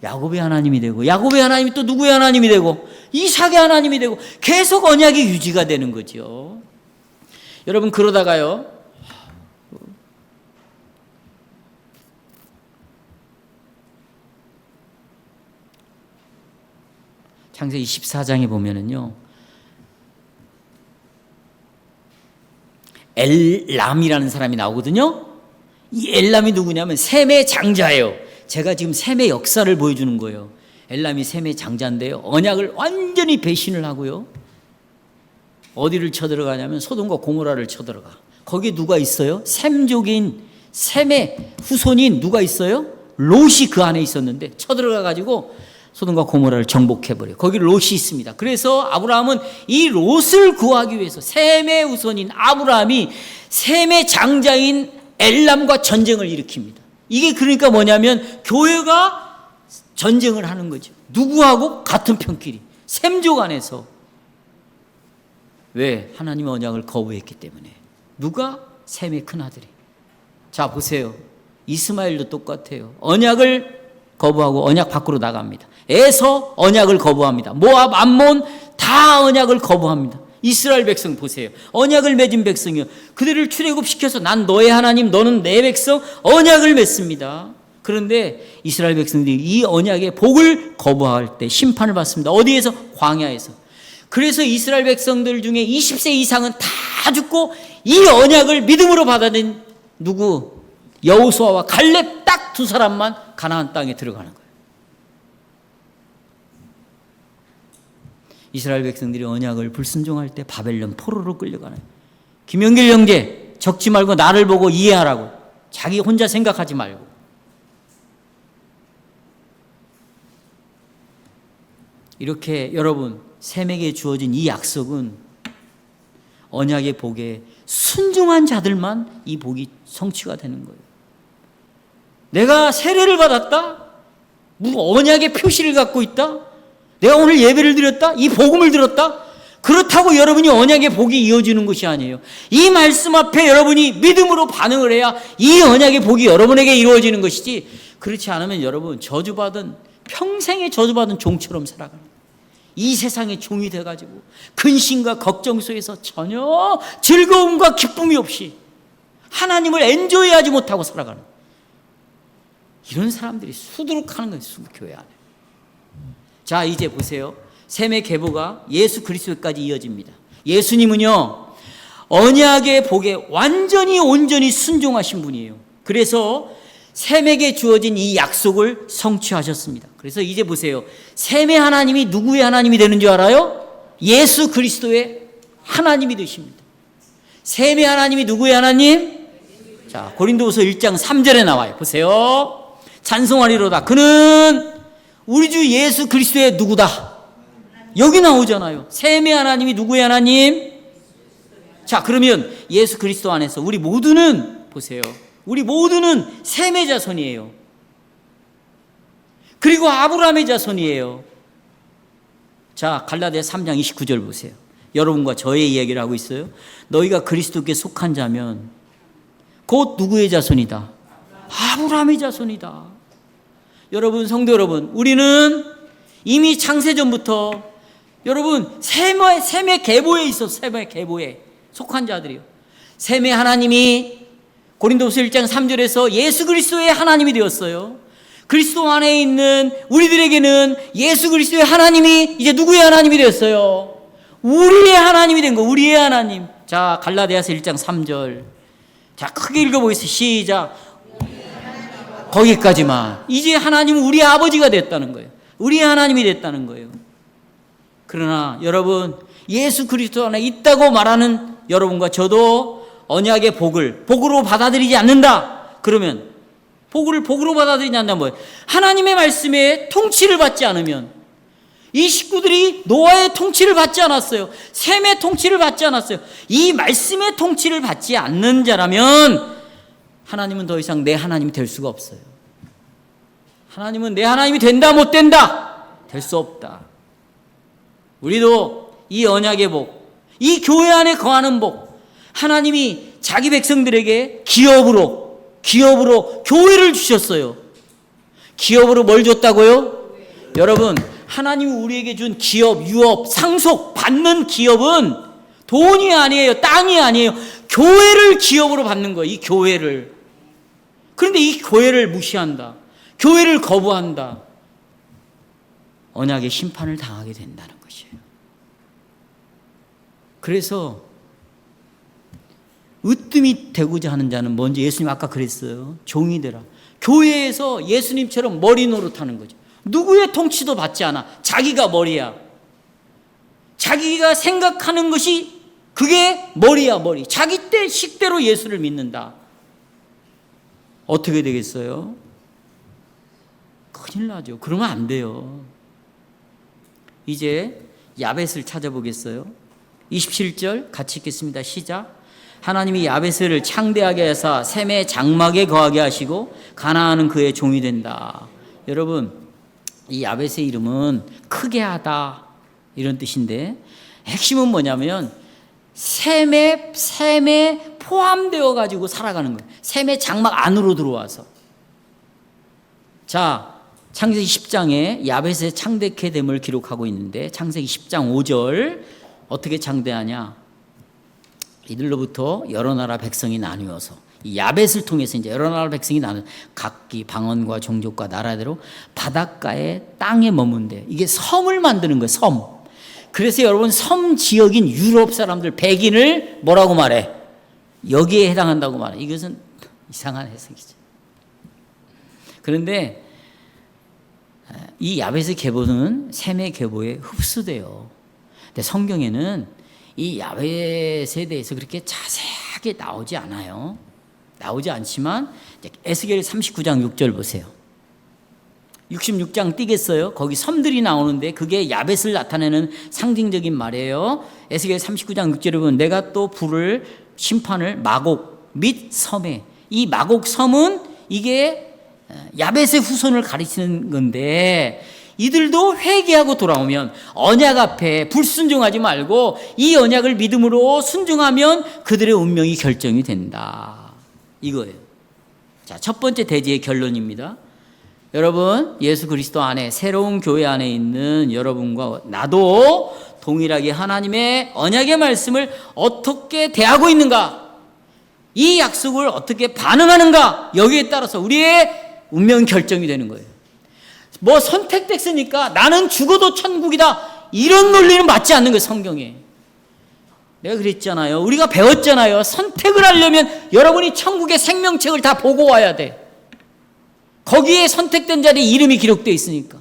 S1: 야곱의 하나님이 되고 야곱의 하나님이 또 누구의 하나님이 되고 이삭의 하나님이 되고 계속 언약이 유지가 되는 거죠. 여러분 그러다가요. 창세기 24장에 보면은요. 엘람이라는 사람이 나오거든요. 이 엘람이 누구냐면 셈의 장자예요. 제가 지금 셈의 역사를 보여주는 거예요. 엘람이 셈의 장자인데요. 언약을 완전히 배신을 하고요. 어디를 쳐들어가냐면 소돔과 고모라를 쳐들어가. 거기에 누가 있어요? 셈족인 셈의 후손인 누가 있어요? 롯이 그 안에 있었는데 쳐들어가 가지고 소돔과 고모라를 정복해버려요. 거기 롯이 있습니다. 그래서 아브라함은 이 롯을 구하기 위해서 셈의 후손인 아브라함이 셈의 장자인 엘람과 전쟁을 일으킵니다. 이게 그러니까 뭐냐면 교회가 전쟁을 하는 거죠. 누구하고? 같은 편끼리. 셈족 안에서. 왜? 하나님의 언약을 거부했기 때문에. 누가? 셈의 큰아들이. 자 보세요. 이스마엘도 똑같아요. 언약을 거부하고 언약 밖으로 나갑니다. 에서 언약을 거부합니다. 모압, 암몬 다 언약을 거부합니다. 이스라엘 백성 보세요. 언약을 맺은 백성이요. 그들을 출애굽시켜서 난 너의 하나님 너는 내 백성 언약을 맺습니다. 그런데 이스라엘 백성들이 이 언약의 복을 거부할 때 심판을 받습니다. 어디에서? 광야에서. 그래서 이스라엘 백성들 중에 20세 이상은 다 죽고 이 언약을 믿음으로 받아들인 누구? 여호수아와 갈렙 딱 두 사람만 가나안 땅에 들어가는 거예요. 이스라엘 백성들이 언약을 불순종할 때 바벨론 포로로 끌려가는. 김영길 형제 적지 말고 나를 보고 이해하라고. 자기 혼자 생각하지 말고. 이렇게 여러분 셈에게 주어진 이 약속은 언약의 복에 순종한 자들만 이 복이 성취가 되는 거예요. 내가 세례를 받았다? 언약의 표시를 갖고 있다? 내가 오늘 예배를 드렸다? 이 복음을 들었다? 그렇다고 여러분이 언약의 복이 이어지는 것이 아니에요. 이 말씀 앞에 여러분이 믿음으로 반응을 해야 이 언약의 복이 여러분에게 이루어지는 것이지, 그렇지 않으면 여러분 저주받은, 평생에 저주받은 종처럼 살아가는 거예요. 이 세상의 종이 돼가지고 근심과 걱정 속에서 전혀 즐거움과 기쁨이 없이 하나님을 엔조이하지 못하고 살아가는 거예요. 이런 사람들이 수두룩하는 거예요. 교회 안에. 자 이제 보세요. 셈의 계보가 예수 그리스도까지 이어집니다. 예수님은요 언약의 복에 완전히 온전히 순종하신 분이에요. 그래서 셈에게 주어진 이 약속을 성취하셨습니다. 그래서 이제 보세요. 셈의 하나님이 누구의 하나님이 되는 줄 알아요? 예수 그리스도의 하나님이 되십니다. 셈의 하나님이 누구의 하나님? 자 고린도후서 1장 3절에 나와요. 보세요. 찬송하리로다. 그는 우리 주 예수 그리스도의 누구다. 여기 나오잖아요. 셈의 하나님이 누구의 하나님? 자 그러면 예수 그리스도 안에서 우리 모두는 보세요. 우리 모두는 셈의 자손이에요. 그리고 아브라함의 자손이에요. 자 갈라디아 3장 29절 보세요. 여러분과 저의 이야기를 하고 있어요. 너희가 그리스도께 속한 자면 곧 누구의 자손이다? 아브라함의 자손이다. 여러분 성도 여러분, 우리는 이미 창세전부터 여러분 셈의 계보에 있어서 셈의 계보에 속한 자들이요. 셈의 하나님이 고린도후서 1장 3절에서 예수 그리스도의 하나님이 되었어요. 그리스도 안에 있는 우리들에게는 예수 그리스도의 하나님이 이제 누구의 하나님이 되었어요? 우리의 하나님이 된 거. 우리의 하나님. 자 갈라디아서 1장 3절. 자 크게 읽어보겠습니다. 시작. 거기까지만. 이제 하나님은 우리의 아버지가 됐다는 거예요. 우리의 하나님이 됐다는 거예요. 그러나 여러분 예수 그리스도 안에 있다고 말하는 여러분과 저도 언약의 복으로 받아들이지 않는다. 그러면 복으로 받아들이지 않는다면 뭐예요? 하나님의 말씀에 통치를 받지 않으면, 이 식구들이 노아의 통치를 받지 않았어요. 셈의 통치를 받지 않았어요. 이 말씀의 통치를 받지 않는 자라면 하나님은 더 이상 내 하나님이 될 수가 없어요. 하나님은 내 하나님이 된다 못 된다? 될 수 없다. 우리도 이 언약의 복, 이 교회 안에 거하는 복, 하나님이 자기 백성들에게 기업으로 교회를 주셨어요. 기업으로 뭘 줬다고요? 여러분, 하나님이 우리에게 준 기업, 유업, 상속 받는 기업은 돈이 아니에요. 땅이 아니에요. 교회를 기업으로 받는 거예요. 이 교회를. 그런데 이 교회를 무시한다. 교회를 거부한다. 언약의 심판을 당하게 된다는 것이에요. 그래서 으뜸이 되고자 하는 자는 먼저, 예수님 아까 그랬어요. 종이 되라. 교회에서 예수님처럼 머리 노릇하는 거죠. 누구의 통치도 받지 않아. 자기가 머리야. 자기가 생각하는 것이 그게 머리야, 머리. 자기 때 식대로 예수를 믿는다. 어떻게 되겠어요? 큰일 나죠. 그러면 안 돼요. 이제 야벳을 찾아보겠어요. 27절 같이 읽겠습니다. 시작. 하나님이 야벳을 창대하게 하사 셈의 장막에 거하게 하시고 가나안은 그의 종이 된다. 여러분, 이 야벳의 이름은 크게 하다 이런 뜻인데, 핵심은 뭐냐면 셈에 포함되어 가지고 살아가는 거예요. 셈의 장막 안으로 들어와서. 자, 창세기 10장에 야벳의 창대케 됨을 기록하고 있는데, 창세기 10장 5절 어떻게 창대하냐? 이들로부터 여러 나라 백성이 나뉘어서, 이 야벳을 통해서 이제 여러 나라 백성이 나누, 각기 방언과 종족과 나라대로 바닷가에 땅에 머문대. 이게 섬을 만드는 거예요. 섬. 그래서 여러분, 섬 지역인 유럽 사람들, 백인을 뭐라고 말해? 여기에 해당한다고 말해. 이것은 이상한 해석이죠. 그런데 이 야벳의 계보는 셈의 계보에 흡수돼요. 근데 성경에는 이 야벳에 대해서 그렇게 자세하게 나오지 않아요. 나오지 않지만 에스겔 39장 6절 보세요. 66장 띄겠어요? 거기 섬들이 나오는데 그게 야벳을 나타내는 상징적인 말이에요. 에스겔 39장 6절에 보면 내가 또 불을 심판을 마곡 및 섬에, 이 마곡 섬은 이게 야벳의 후손을 가리키는 건데, 이들도 회개하고 돌아오면 언약 앞에 불순종하지 말고 이 언약을 믿음으로 순종하면 그들의 운명이 결정이 된다. 이거예요. 자, 첫 번째 대지의 결론입니다. 여러분, 예수 그리스도 안에, 새로운 교회 안에 있는 여러분과 나도 동일하게 하나님의 언약의 말씀을 어떻게 대하고 있는가, 이 약속을 어떻게 반응하는가, 여기에 따라서 우리의 운명 결정이 되는 거예요. 뭐 선택됐으니까 나는 죽어도 천국이다, 이런 논리는 맞지 않는 거예요. 성경에 내가 그랬잖아요. 우리가 배웠잖아요. 선택을 하려면 여러분이 천국의 생명책을 다 보고 와야 돼. 거기에 선택된 자리에 이름이 기록되어 있으니까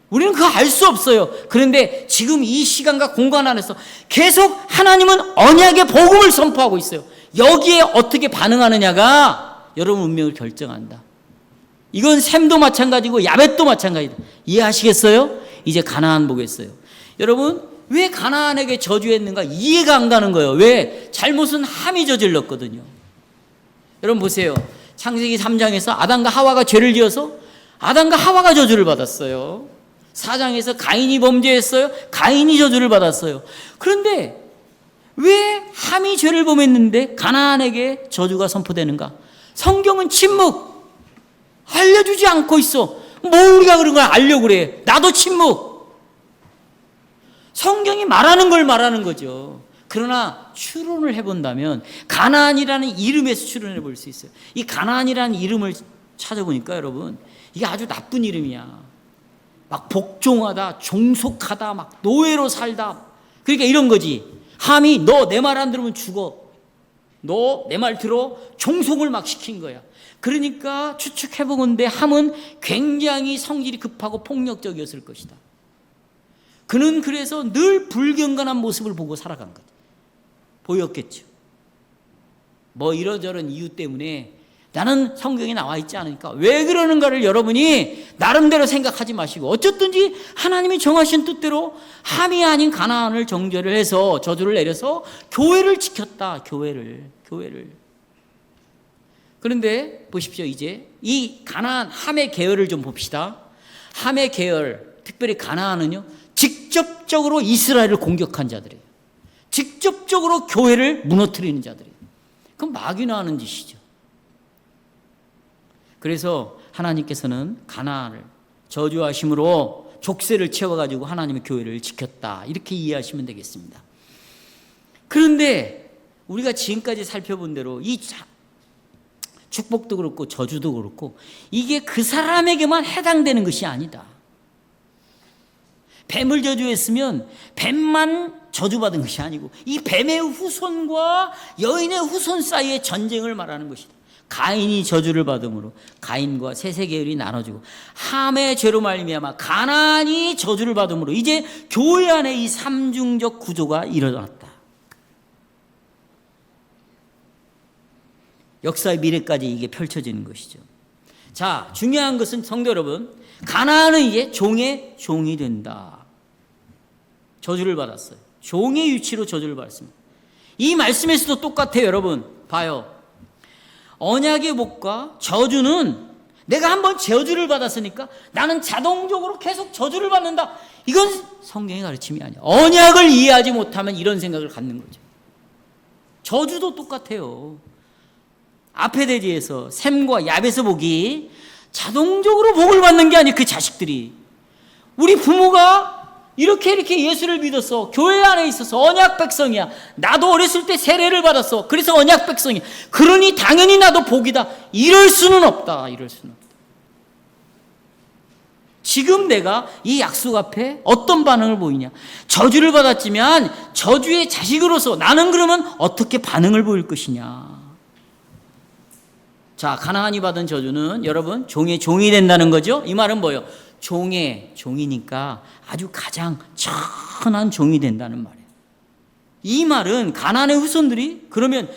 S1: 우리는 그거 알 수 없어요. 그런데 지금 이 시간과 공간 안에서 계속 하나님은 언약의 복음을 선포하고 있어요. 여기에 어떻게 반응하느냐가 여러분 운명을 결정한다. 이건 셈도 마찬가지고 야벳도 마찬가지다. 이해하시겠어요? 이제 가나안 보겠어요. 여러분, 왜 가나안에게 저주했는가 이해가 안 가는 거예요. 왜? 잘못은 함이 저질렀거든요. 여러분 보세요. 창세기 3장에서 아담과 하와가 죄를 지어서 아담과 하와가 저주를 받았어요. 4장에서 가인이 범죄했어요. 가인이 저주를 받았어요. 그런데 왜 함이 죄를 범했는데 가나안에게 저주가 선포되는가? 성경은 침묵. 알려주지 않고 있어. 뭐 우리가 그런 걸 알려고 그래. 나도 침묵. 성경이 말하는 걸 말하는 거죠. 그러나 추론을 해본다면 가나안이라는 이름에서 추론해 볼 수 있어요. 이 가나안이라는 이름을 찾아보니까 여러분, 이게 아주 나쁜 이름이야. 막 복종하다, 종속하다, 막 노예로 살다. 그러니까 이런 거지. 함이 너 내 말 안 들으면 죽어. 너 내 말 들어. 종속을 막 시킨 거야. 그러니까 추측해보건대 함은 굉장히 성질이 급하고 폭력적이었을 것이다. 그는 그래서 늘 불경건한 모습을 보고 살아간 거죠. 보였겠죠. 뭐 이러저런 이유 때문에 나는 성경에 나와 있지 않으니까 왜 그러는가를 여러분이 나름대로 생각하지 마시고, 어쨌든지 하나님이 정하신 뜻대로 함이 아닌 가나안을 정죄를 해서 저주를 내려서 교회를 지켰다. 교회를. 그런데 보십시오. 이제 이 가나안 함의 계열을 좀 봅시다. 함의 계열, 특별히 가나안은요, 직접적으로 이스라엘을 공격한 자들이에요. 직접적으로 교회를 무너뜨리는 자들이에요. 그럼 마귀나 하는 짓이죠. 그래서 하나님께서는 가나안을 저주하심으로 족쇄를 채워가지고 하나님의 교회를 지켰다, 이렇게 이해하시면 되겠습니다. 그런데 우리가 지금까지 살펴본 대로 이 축복도 그렇고 저주도 그렇고 이게 그 사람에게만 해당되는 것이 아니다. 뱀을 저주했으면 뱀만 저주받은 것이 아니고 이 뱀의 후손과 여인의 후손 사이의 전쟁을 말하는 것이다. 가인이 저주를 받음으로 가인과 셋의 계열이 나눠지고, 함의 죄로 말미암아 가나안이 저주를 받음으로 이제 교회 안에 이 삼중적 구조가 일어났다. 역사의 미래까지 이게 펼쳐지는 것이죠. 자, 중요한 것은 성도 여러분, 가나안은 이제 종의 종이 된다. 저주를 받았어요. 종의 위치로 저주를 받았습니다. 이 말씀에서도 똑같아요. 여러분 봐요. 언약의 복과 저주는 내가 한번 저주를 받았으니까 나는 자동적으로 계속 저주를 받는다, 이건 성경의 가르침이 아니야. 언약을 이해하지 못하면 이런 생각을 갖는 거죠. 저주도 똑같아요. 앞에 대지에서 셈과 야벳의 복이 자동적으로 복을 받는 게 아니에요. 그 자식들이, 우리 부모가 이렇게 예수를 믿었어. 교회 안에 있어서 언약 백성이야. 나도 어렸을 때 세례를 받았어. 그래서 언약 백성이야. 그러니 당연히 나도 복이다. 이럴 수는 없다. 이럴 수는 없다. 지금 내가 이 약속 앞에 어떤 반응을 보이냐? 저주를 받았지만 저주의 자식으로서 나는 그러면 어떻게 반응을 보일 것이냐? 자, 가나안이 받은 저주는 여러분 종의 종이 된다는 거죠. 이 말은 뭐예요? 종의 종이니까 아주 가장 천한 종이 된다는 말이에요. 이 말은 가나안의 후손들이 그러면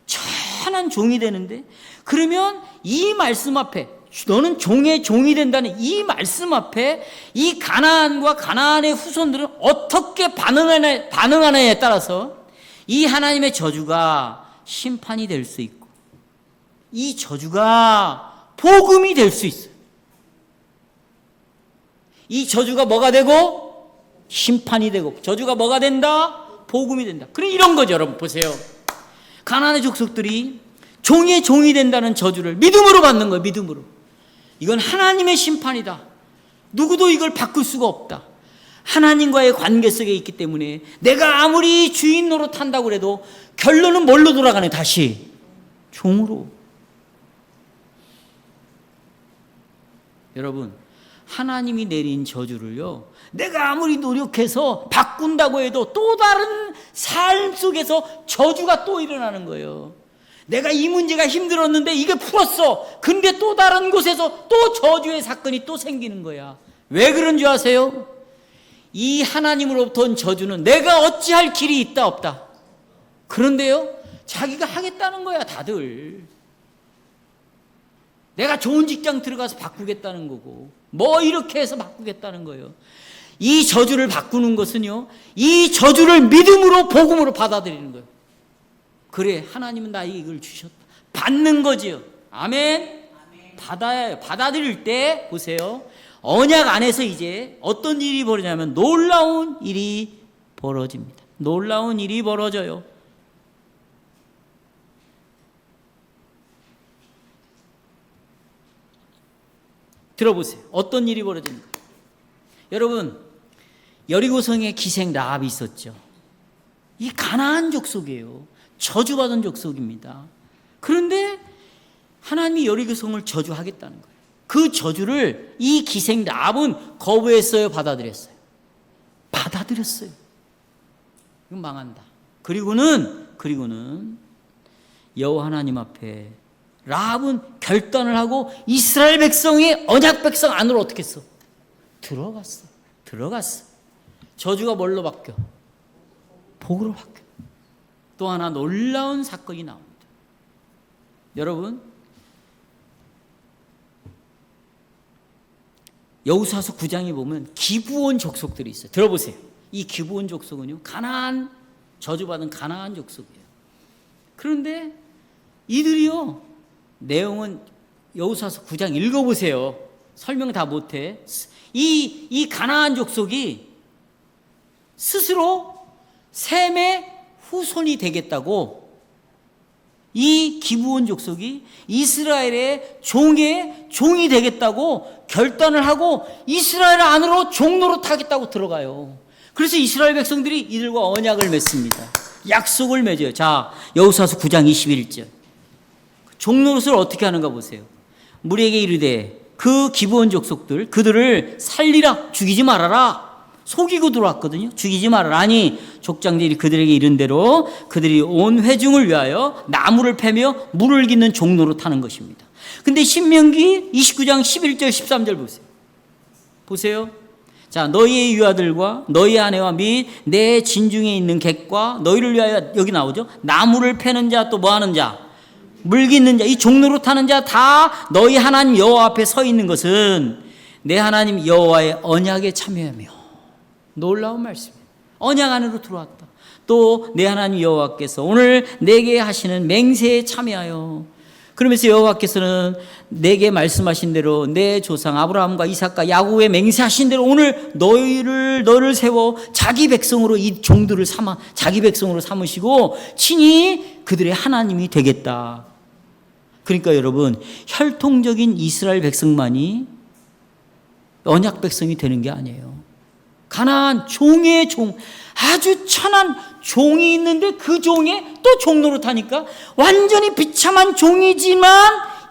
S1: 천한 종이 되는데, 그러면 이 말씀 앞에 너는 종의 종이 된다는 이 말씀 앞에 이 가나안과 가나안의 후손들은 어떻게 반응하느냐에 따라서 이 하나님의 저주가 심판이 될 수 있고 이 저주가 복음이 될 수 있어요. 이 저주가 뭐가 되고 심판이 되고, 저주가 뭐가 된다? 복음이 된다. 그래, 이런 거죠. 여러분 보세요. 가나안의 족속들이 종의 종이 된다는 저주를 믿음으로 받는 거예요. 믿음으로. 이건 하나님의 심판이다. 누구도 이걸 바꿀 수가 없다. 하나님과의 관계 속에 있기 때문에 내가 아무리 주인 노릇한다고 해도 결론은 뭘로 돌아가네? 다시 종으로. 여러분, 하나님이 내린 저주를요, 내가 아무리 노력해서 바꾼다고 해도 또 다른 삶 속에서 저주가 또 일어나는 거예요. 내가 이 문제가 힘들었는데 이게 풀었어. 근데 또 다른 곳에서 또 저주의 사건이 또 생기는 거야. 왜 그런 줄 아세요? 이 하나님으로부터 온 저주는 내가 어찌할 길이 있다 없다. 그런데요, 자기가 하겠다는 거야. 다들 내가 좋은 직장 들어가서 바꾸겠다는 거고, 뭐 이렇게 해서 바꾸겠다는 거예요. 이 저주를 바꾸는 것은요, 이 저주를 믿음으로 복음으로 받아들이는 거예요. 그래, 하나님은 나에게 이걸 주셨다. 받는 거지요. 아멘. 받아야 해요. 받아들일 때 보세요. 언약 안에서 이제 어떤 일이 벌어지냐면 놀라운 일이 벌어집니다. 놀라운 일이 벌어져요. 들어보세요. 어떤 일이 벌어집니까? 여러분, 여리고성에 기생 라합이 있었죠. 이 가나안 족속이에요. 저주받은 족속입니다. 그런데 하나님이 여리고성을 저주하겠다는 거예요. 그 저주를 이 기생 라합은 거부했어요? 받아들였어요? 받아들였어요. 이건 망한다. 그리고는 여호와 하나님 앞에 라합은 결단을 하고 이스라엘 백성이 언약 백성 안으로 어떻게 했어? 들어갔어. 저주가 뭘로 바뀌어? 복으로 바뀌어. 또 하나 놀라운 사건이 나옵니다. 여러분, 여호수아서 9장에 보면 기브온 족속들이 있어요. 들어보세요. 이 기브온 족속은요, 가나안, 저주받은 가나안 족속이에요. 그런데 이들이요, 내용은 여호수아서 9장 읽어보세요. 설명 다 못해. 이 가나안 족속이 스스로 셈의 후손이 되겠다고 이 기브온 족속이 이스라엘의 종이 되겠다고 결단을 하고 이스라엘 안으로 종로로 타겠다고 들어가요. 그래서 이스라엘 백성들이 이들과 언약을 맺습니다. 약속을 맺어요. 자, 여호수아서 9장 21절. 종노릇을 어떻게 하는가 보세요. 무리에게 이르되 그 기브온 족속들 그들을 살리라, 죽이지 말아라. 속이고 들어왔거든요. 죽이지 말아라. 아니, 족장들이 그들에게 이른 대로 그들이 온 회중을 위하여 나무를 패며 물을 깃는 종로로 타는 것입니다. 근데 신명기 29장 11절 13절 보세요. 자, 너희의 유아들과 너희 아내와 및 내 진중에 있는 객과 너희를 위하여, 여기 나오죠. 나무를 패는 자, 또 뭐 하는 자, 물 깃는 자, 이 종로로 타는 자 다 너희 하나님 여호와 앞에 서 있는 것은 내 하나님 여호와의 언약에 참여하며. 놀라운 말씀이에요. 언약 안으로 들어왔다. 또 내 하나님 여호와께서 오늘 내게 하시는 맹세에 참여하여, 그러면서 여호와께서는 내게 말씀하신 대로 내 조상 아브라함과 이삭과 야곱의 맹세하신 대로 오늘 너를 세워 자기 백성으로 이 종들을 자기 백성으로 삼으시고 친히 그들의 하나님이 되겠다. 그러니까 여러분, 혈통적인 이스라엘 백성만이 언약 백성이 되는 게 아니에요. 가나안 종의 종, 아주 천한 종이 있는데 그 종에 또 종로로 타니까 완전히 비참한 종이지만,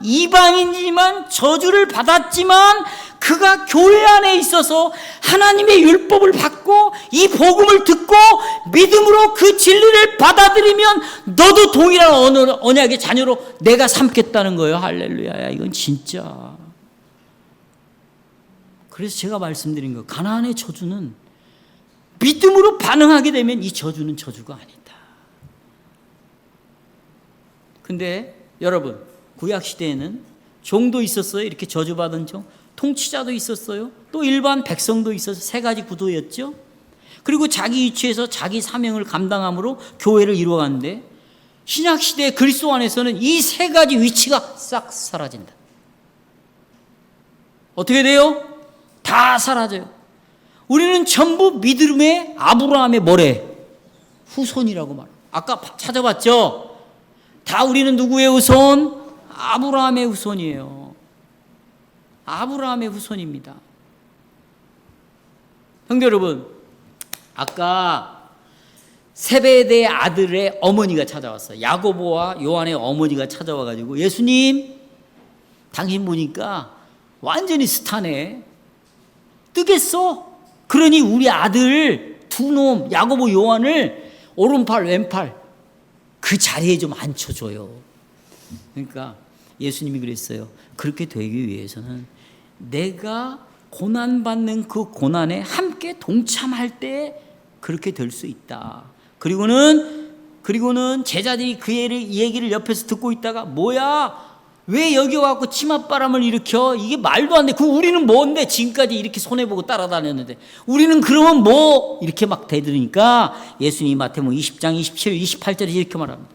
S1: 이방인이지만, 저주를 받았지만 그가 교회 안에 있어서 하나님의 율법을 받고 이 복음을 듣고 믿음으로 그 진리를 받아들이면 너도 동일한 언약의 자녀로 내가 삼겠다는 거예요. 할렐루야. 이건 진짜. 그래서 제가 말씀드린 거, 가나안의 저주는 믿음으로 반응하게 되면 이 저주는 저주가 아니다. 근데 여러분, 구약시대에는 종도 있었어요. 이렇게 저주받은 종. 통치자도 있었어요. 또 일반 백성도 있어서 세 가지 구도였죠. 그리고 자기 위치에서 자기 사명을 감당함으로 교회를 이루어가는데, 신약시대 그리스도 안에서는 이 세 가지 위치가 싹 사라진다. 어떻게 돼요? 다 사라져요. 우리는 전부 믿음의 아브라함의 뭐래? 후손이라고 말해요. 아까 찾아봤죠? 다 우리는 누구의 후손? 아브라함의 후손이에요. 아브라함의 후손입니다. 형제 여러분, 아까 세베대의 아들의 어머니가 찾아왔어요. 야고보와 요한의 어머니가 찾아와가지고, 예수님, 당신 보니까 완전히 스타네. 뜨겠어? 그러니 우리 아들 두 놈, 야고보 요한을 오른팔 왼팔 그 자리에 좀 앉혀줘요. 그러니까 예수님이 그랬어요. 그렇게 되기 위해서는 내가 고난받는 그 고난에 함께 동참할 때 그렇게 될 수 있다. 그리고는 제자들이 그 얘기를 옆에서 듣고 있다가, 뭐야? 왜 여기 와갖고 치맛바람을 일으켜? 이게 말도 안 돼. 우리는 뭔데? 지금까지 이렇게 손해보고 따라다녔는데. 우리는 그러면 뭐? 이렇게 막 대들으니까 예수님이 마태복음 20장 27, 28절에 이렇게 말합니다.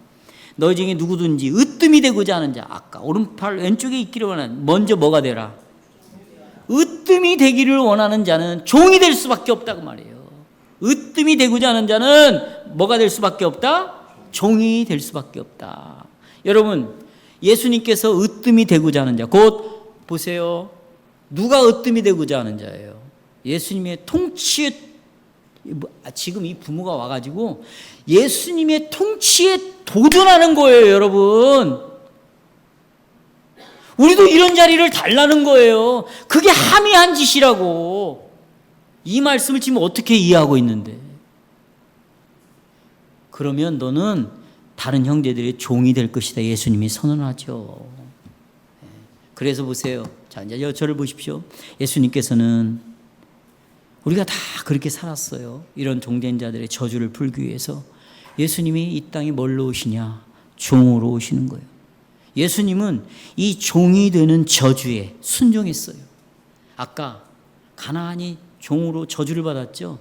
S1: 너희 중에 누구든지 으뜸이 되고자 하는 자, 아까 오른팔 왼쪽에 있기를 원하는, 먼저 뭐가 되라? 으뜸이 되기를 원하는 자는 종이 될 수밖에 없다고 말이에요. 으뜸이 되고자 하는 자는 뭐가 될 수밖에 없다? 종이 될 수밖에 없다. 여러분, 예수님께서 으뜸이 되고자 하는 자, 곧 보세요. 누가 으뜸이 되고자 하는 자예요? 예수님의 통치에, 지금 이 부모가 와가지고 예수님의 통치에 도전하는 거예요, 여러분. 우리도 이런 자리를 달라는 거예요. 그게 함의한 짓이라고. 이 말씀을 지금 어떻게 이해하고 있는데? 그러면 너는 다른 형제들의 종이 될 것이다. 예수님이 선언하죠. 그래서 보세요. 자, 이제 저를 보십시오. 예수님께서는 우리가 다 그렇게 살았어요. 이런 종된 자들의 저주를 풀기 위해서 예수님이 이 땅에 뭘로 오시냐? 종으로 오시는 거예요. 예수님은 이 종이 되는 저주에 순종했어요. 아까 가나안이 종으로 저주를 받았죠.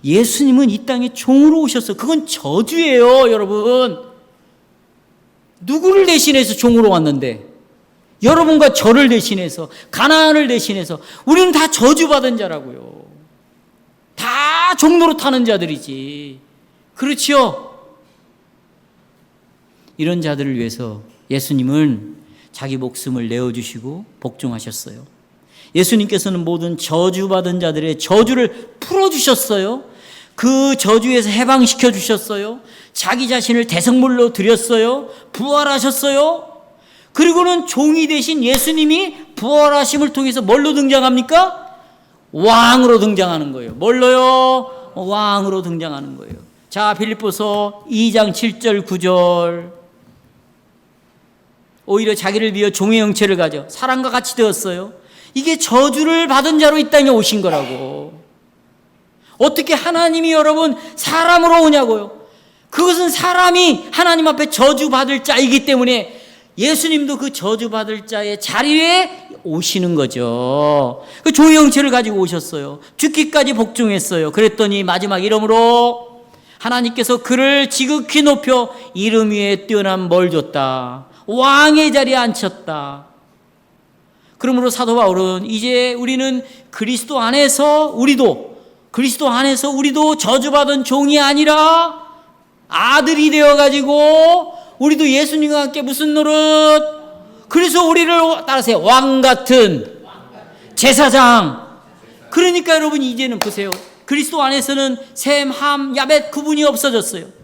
S1: 예수님은 이 땅에 종으로 오셨어요. 그건 저주예요, 여러분. 누구를 대신해서 종으로 왔는데? 여러분과 저를 대신해서, 가나안을 대신해서. 우리는 다 저주받은 자라고요. 다 종로로 타는 자들이지. 그렇지요? 이런 자들을 위해서 예수님은 자기 목숨을 내어주시고 복종하셨어요. 예수님께서는 모든 저주받은 자들의 저주를 풀어주셨어요. 그 저주에서 해방시켜 주셨어요. 자기 자신을 대성물로 드렸어요. 부활하셨어요. 그리고는 종이 되신 예수님이 부활하심을 통해서 뭘로 등장합니까? 왕으로 등장하는 거예요. 뭘로요? 왕으로 등장하는 거예요. 자, 빌립보서 2장 7절 9절. 오히려 자기를 비워 종의 형체를 가져 사람과 같이 되었어요. 이게 저주를 받은 자로 이 땅에 오신 거라고. 어떻게 하나님이 여러분 사람으로 오냐고요? 그것은 사람이 하나님 앞에 저주받을 자이기 때문에 예수님도 그 저주받을 자의 자리에 오시는 거죠. 그 종의 형체를 가지고 오셨어요. 죽기까지 복종했어요. 그랬더니 마지막 이름으로 하나님께서 그를 지극히 높여 이름 위에 뛰어난 뭘 줬다. 왕의 자리에 앉혔다. 그러므로 사도 바울은 이제 우리는 그리스도 안에서 우리도 저주받은 종이 아니라 아들이 되어가지고 우리도 예수님과 함께 무슨 노릇? 그래서 우리를 따라서 왕 같은 제사장. 그러니까 여러분 이제는 보세요. 그리스도 안에서는 셈, 함, 야벳 구분이 없어졌어요.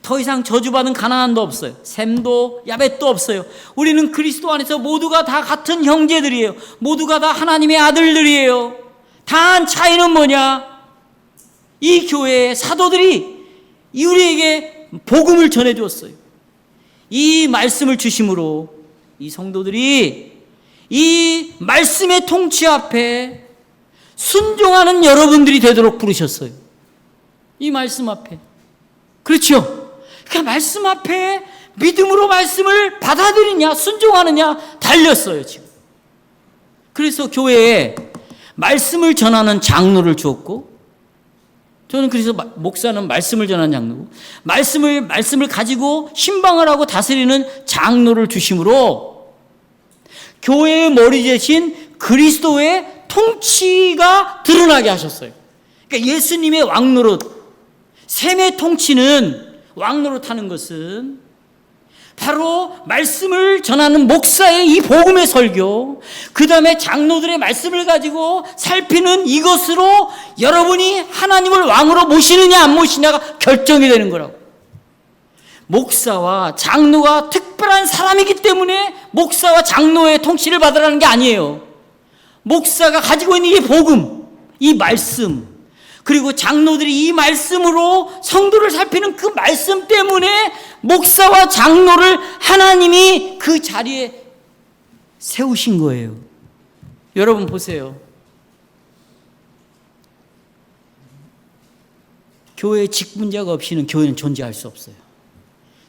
S1: 더 이상 저주받은 가나안도 없어요. 셈도 야벳도 없어요. 우리는 그리스도 안에서 모두가 다 같은 형제들이에요. 모두가 다 하나님의 아들들이에요. 단 차이는 뭐냐? 이 교회의 사도들이 우리에게 복음을 전해주었어요. 이 말씀을 주심으로 이 성도들이 이 말씀의 통치 앞에 순종하는 여러분들이 되도록 부르셨어요. 이 말씀 앞에. 그렇죠? 그러니까 말씀 앞에 믿음으로 말씀을 받아들이냐 순종하느냐 달렸어요 지금. 그래서 교회에 말씀을 전하는 장로를 주었고, 저는 그래서 목사는 말씀을 전하는 장로고, 말씀을 가지고 신방을 하고 다스리는 장로를 주심으로 교회의 머리 대신 그리스도의 통치가 드러나게 하셨어요. 그러니까 예수님의 왕노릇, 셈의 통치는 왕노릇 하는 것은 바로 말씀을 전하는 목사의 이 복음의 설교, 그 다음에 장로들의 말씀을 가지고 살피는 이것으로 여러분이 하나님을 왕으로 모시느냐 안 모시느냐가 결정이 되는 거라고. 목사와 장로가 특별한 사람이기 때문에 목사와 장로의 통치를 받으라는 게 아니에요. 목사가 가지고 있는 이 복음, 이 말씀, 그리고 장로들이 이 말씀으로 성도를 살피는 그 말씀 때문에 목사와 장로를 하나님이 그 자리에 세우신 거예요. 여러분 보세요. 교회에 직분자가 없이는 교회는 존재할 수 없어요.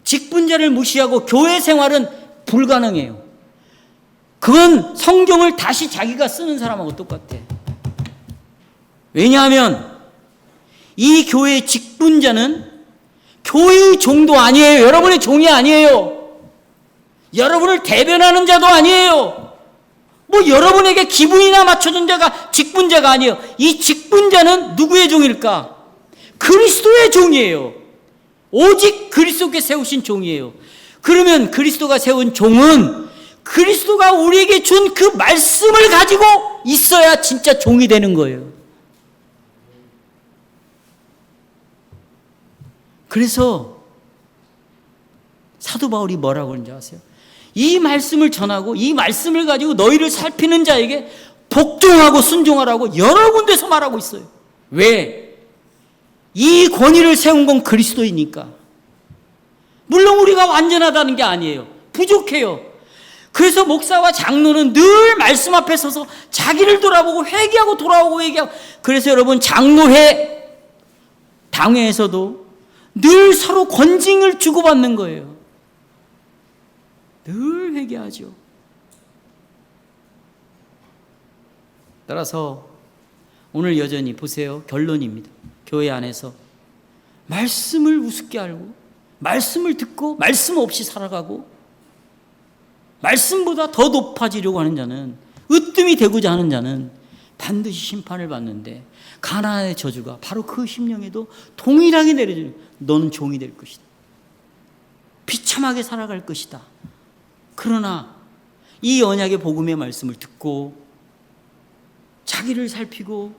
S1: 직분자를 무시하고 교회 생활은 불가능해요. 그건 성경을 다시 자기가 쓰는 사람하고 똑같아. 왜냐하면 이 교회의 직분자는 교회의 종도 아니에요. 여러분의 종이 아니에요. 여러분을 대변하는 자도 아니에요. 뭐 여러분에게 기분이나 맞춰준 자가 직분자가 아니에요. 이 직분자는 누구의 종일까? 그리스도의 종이에요. 오직 그리스도께 세우신 종이에요. 그러면 그리스도가 세운 종은 그리스도가 우리에게 준 그 말씀을 가지고 있어야 진짜 종이 되는 거예요. 그래서 사도 바울이 뭐라고 하는지 아세요? 이 말씀을 전하고 이 말씀을 가지고 너희를 살피는 자에게 복종하고 순종하라고 여러 군데서 말하고 있어요. 왜? 이 권위를 세운 건 그리스도이니까. 물론 우리가 완전하다는 게 아니에요. 부족해요. 그래서 목사와 장로는 늘 말씀 앞에 서서 자기를 돌아보고 회개하고 돌아오고 회개하고. 그래서 여러분 장로회 당회에서도 늘 서로 권징을 주고받는 거예요. 늘 회개하죠. 따라서 오늘 여전히 보세요. 결론입니다. 교회 안에서 말씀을 우습게 알고 말씀을 듣고 말씀 없이 살아가고 말씀보다 더 높아지려고 하는 자는, 으뜸이 되고자 하는 자는 반드시 심판을 받는데 가나안의 저주가 바로 그 심령에도 동일하게 내려주는, 너는 종이 될 것이다. 비참하게 살아갈 것이다. 그러나 이 언약의 복음의 말씀을 듣고 자기를 살피고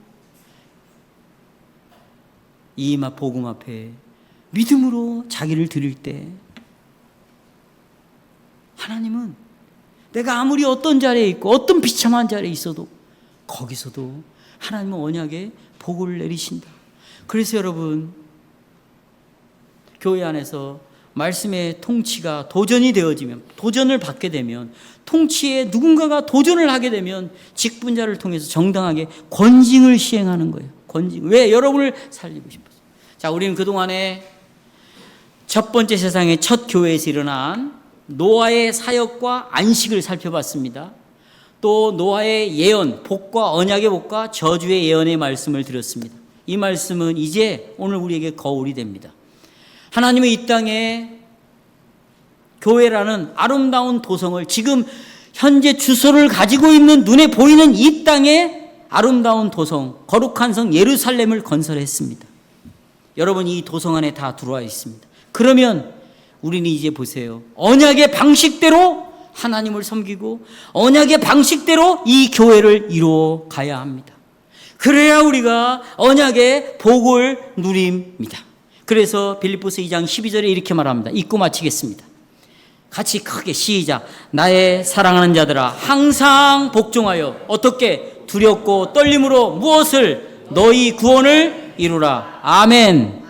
S1: 이 복음 앞에 믿음으로 자기를 드릴 때 하나님은 내가 아무리 어떤 자리에 있고 어떤 비참한 자리에 있어도 거기서도 하나님은 언약의 복을 내리신다. 그래서 여러분, 교회 안에서 말씀의 통치가 도전이 되어지면, 도전을 받게 되면, 통치에 누군가가 도전을 하게 되면 직분자를 통해서 정당하게 권징을 시행하는 거예요. 권징. 왜? 여러분을 살리고 싶어서. 자, 우리는 그동안에 첫 번째 세상의 첫 교회에서 일어난 노아의 사역과 안식을 살펴봤습니다. 또 노아의 예언, 복과 언약의 복과 저주의 예언의 말씀을 드렸습니다. 이 말씀은 이제 오늘 우리에게 거울이 됩니다. 하나님은 이 땅에 교회라는 아름다운 도성을, 지금 현재 주소를 가지고 있는 눈에 보이는 이 땅에 아름다운 도성, 거룩한 성 예루살렘을 건설했습니다. 여러분, 이 도성 안에 다 들어와 있습니다. 그러면 우리는 이제 보세요. 언약의 방식대로 하나님을 섬기고 언약의 방식대로 이 교회를 이루어 가야 합니다. 그래야 우리가 언약의 복을 누립니다. 그래서 빌립보서 2장 12절에 이렇게 말합니다. 읽고 마치겠습니다. 같이 크게 시작. 나의 사랑하는 자들아, 항상 복종하여 어떻게 두렵고 떨림으로 무엇을? 너희 구원을 이루라. 아멘.